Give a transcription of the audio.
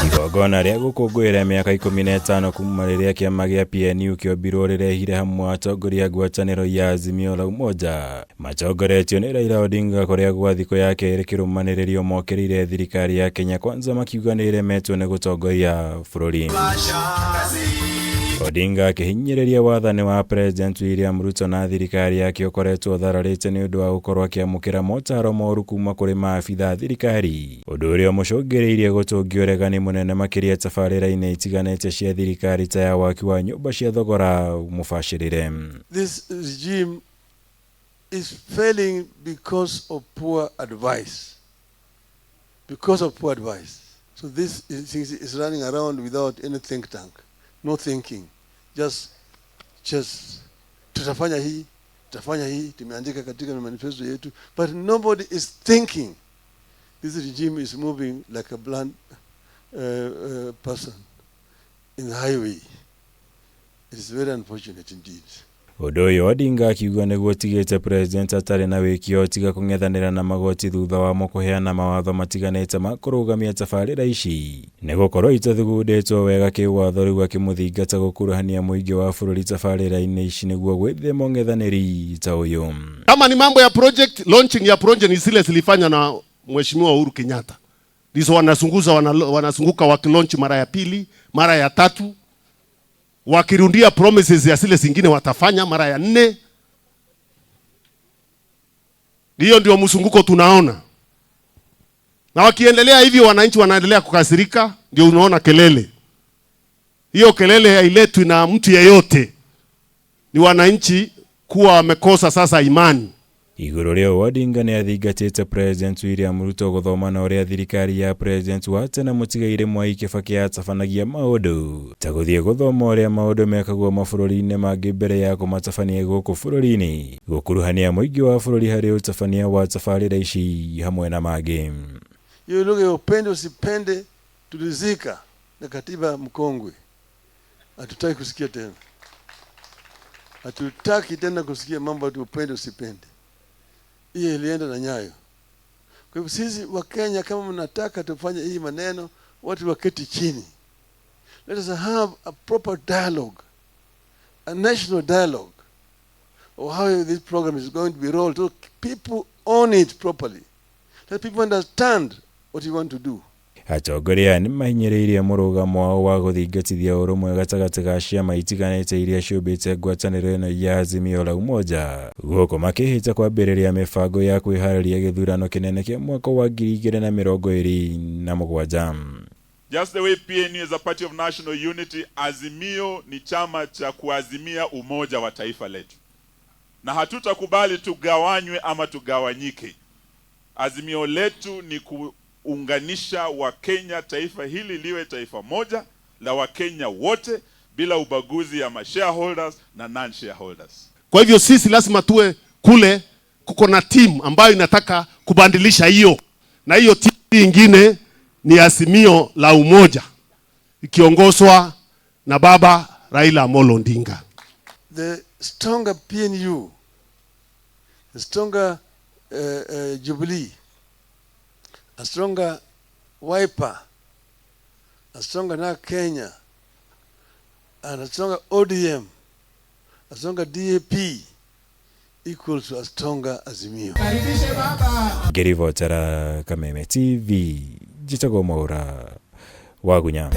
Igongona rĩa gũkũngũĩra mĩaka 15 kuuma rĩrĩa kĩama gĩa PNU kĩombirwo rĩrehire hamwe atongoria ngwatanĩro ya AZIMIO la Umoja matongoretio nĩ Raila Odinga kũrĩa gwa thikũ ya kerĩ kĩrũmanĩrĩrio mokĩrĩire thirikari ya Kenya Kwanza makiuga nĩ ĩremetwo nĩ gũtongoria bũrũri. Odinga akĩhinyĩrĩria wathani wa President Ruto na thirikari yake ũkoretwo thararĩte nĩ ũndũ wa gũkorwo akĩamũkĩra MOTARO MORU kuma kũrĩ maabitha thirikari, ũndũ ũrĩa mũcũngĩrĩirie gũtũngio ũregani mũnene makĩria tabarĩra-inĩ itiganĩte cia thirikari ta ya waki wa nyũmba cia thogora mũbacĩrĩre. This regime is failing because of poor advice. Because of poor advice. So this is running around without any think tank. No thinking, just tutafanya hii, tumeandika katika manifesto yetu, but nobody is thinking. This regime is moving like a blind person in the highway. It is very unfortunate indeed. Ũndũ ũyũ Odinga akiuga nĩguo tigĩte President atarĩ na wĩkio tiga kũng'ethanĩra na magoti thutha wa kũheana mawatho matiganĩte ma kũrũgamia tabarĩra ici nĩgũkorwo itathugundĩtwo wega kĩwatho rĩu akĩmũthingata gũkuruhania mũingĩ wa bũrũri tabarĩra-inĩ ici nĩguo gwĩthema ũng'ethanĩri ta ũyũ. Kama ni mambo ya project, launching ya project ni zile zilifanywa na Mheshimiwa Uhuru Kenyatta. Ndizo wanazunguka wakilaunch mara ya pili, mara ya tatu. Wakirundia promises ya zile zingine watafanya mara ya 4. Hiyo ndio msunguko tunaona. Na wakiendelea hivi wananchi wanaendelea kukasirika, ndio unaona kelele. Hiyo kelele hailetwi na mtu yeyote. Ni wananchi kuwa wamekosa sasa imani. Iguru rĩa Odinga nĩ athingatĩte President Ruto gũthoma na ũrĩa thirikari ya President wa tene mũtigaire Mwai Kibaki yatabanagia maũndũ ta gũthiĩ gũthoma ũrĩa maũndũ mekagwo mabũrũri-inĩ mangĩ mbere ya kũmatabania gũkũ bũrũri-inĩ, gũkuruhania mũingĩ wa bũrũri harĩ ũtabania wa tabarĩra ici hamwe na mangĩ. Hiyo lugha ya upende usipende tulizika na katiba mkongwe. Hatutaki kusikia tena. Hatutaki tena kusikia mambo ya upende usipende. Hii ilienda na nyayo. Kwa hivyo sisi wa Kenya kama mnataka tufanye hii maneno, watu waketi chini. Let us have a proper dialogue, a national dialogue of how this program is going to be rolled, so people own it properly. Let people understand what you want to do. Atongoria nĩ mahinyĩrĩirie mũrũgamo wao wa gũthingatithia ũrũmwe gatagatĩ ga ciama itiganĩte iria ciũmbĩte ngwatanĩro ĩno ya AZIMIO la Umoja gũkũ makĩhĩta kwambĩrĩria mĩbango ya kwĩharĩria gĩthurano kĩnene kĩa mwaka wa 2027. Just the way PNU is a party of national unity, AZIMIO ni chama cha kuazimia umoja wa taifa letu. Na hatutakubali tugawanywe ama tugawanyike. AZIMIO letu ni unganisha wa Kenya, taifa hili liwe taifa moja la Wakenya wote bila ubaguzi ya shareholders na non-shareholders. Kwa hivyo sisi lazima tuwe kule, kuko na team ambayo inataka kubadilisha hiyo, na hiyo team nyingine ni AZIMIO la Umoja ikiongozwa na baba Raila Odinga. The stronger PNU, the stronger Jubilee, a stronger Wiper, a stronger now Kenya, and a stronger ODM, a stronger DAP equals to a stronger AZIMIO. Gerivotera Kameme TV, Jitago Maura, Wagunya.